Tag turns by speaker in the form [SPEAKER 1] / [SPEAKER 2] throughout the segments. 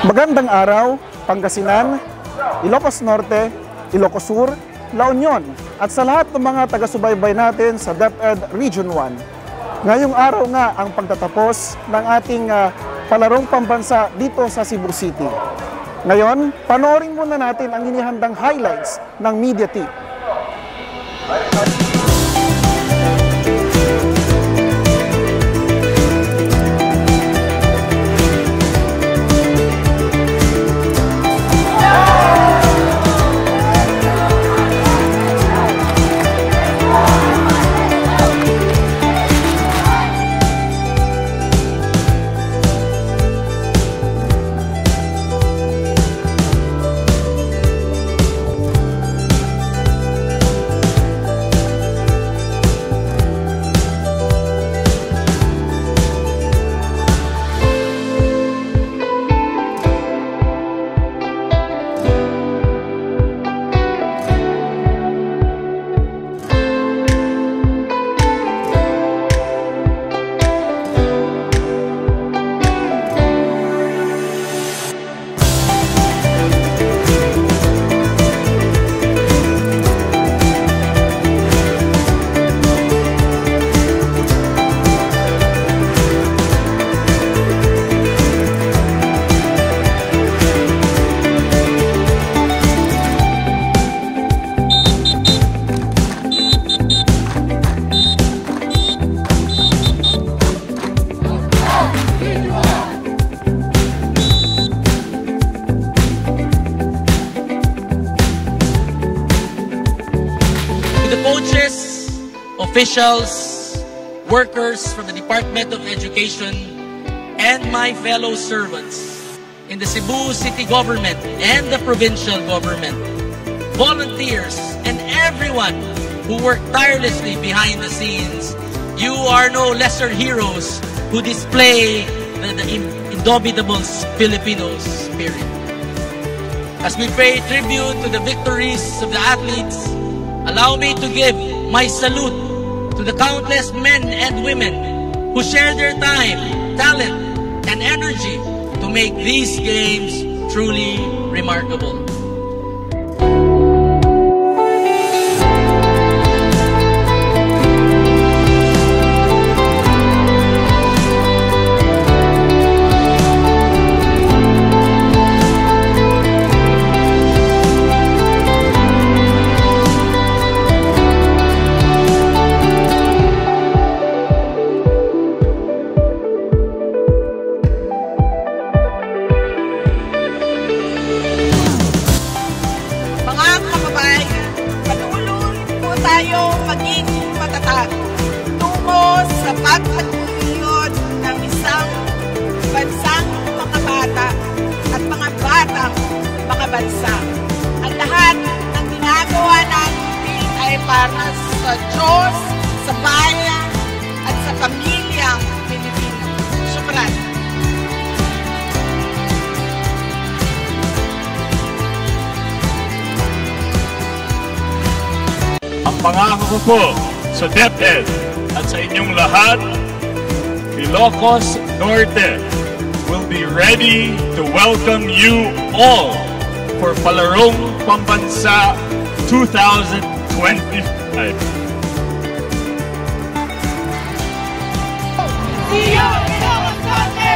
[SPEAKER 1] Magandang araw, Pangasinan, Ilocos Norte, Ilocos Sur, La Union, at sa lahat ng mga taga-subaybay natin sa DepEd Region 1. Ngayong araw nga ang pagtatapos ng ating palarong pambansa dito sa Cebu City. Ngayon, panoorin muna natin ang inihandang highlights ng media team.
[SPEAKER 2] Coaches, officials, workers from the Department of Education, and my fellow servants in the Cebu City Government and the provincial government, volunteers, and everyone who worked tirelessly behind the scenes, you are no lesser heroes who display the indomitable Filipino spirit. As we pay tribute to the victories of the athletes, allow me to give my salute to the countless men and women who share their time, talent, and energy to make these games truly remarkable.
[SPEAKER 3] Tayo maging matatag tungo sa pagpatuloy ng isang bansang mga bata at mga batang mga bansa. Ang lahat ng ginagawa natin ay para sa Diyos, sa bayan at sa pamilyang Pilipino. Syukran.
[SPEAKER 4] Ang pangako ko po sa DepEd at sa inyong lahat, Ilocos Norte will be ready to welcome you all for Palarong Pambansa 2025.
[SPEAKER 3] See you, Ilocos Norte!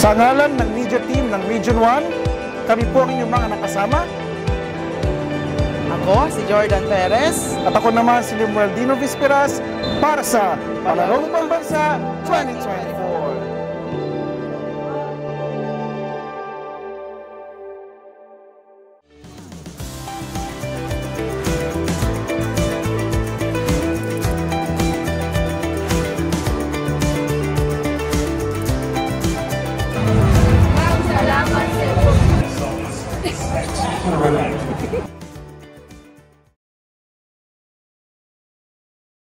[SPEAKER 1] Sa ngalan ng media team ng Region 1, kami po ang inyong mga nakasama.
[SPEAKER 5] Ako, si Jordan Perez.
[SPEAKER 1] At ako naman si Limuel Dino Visperas para sa Palarong Pambansa 2024.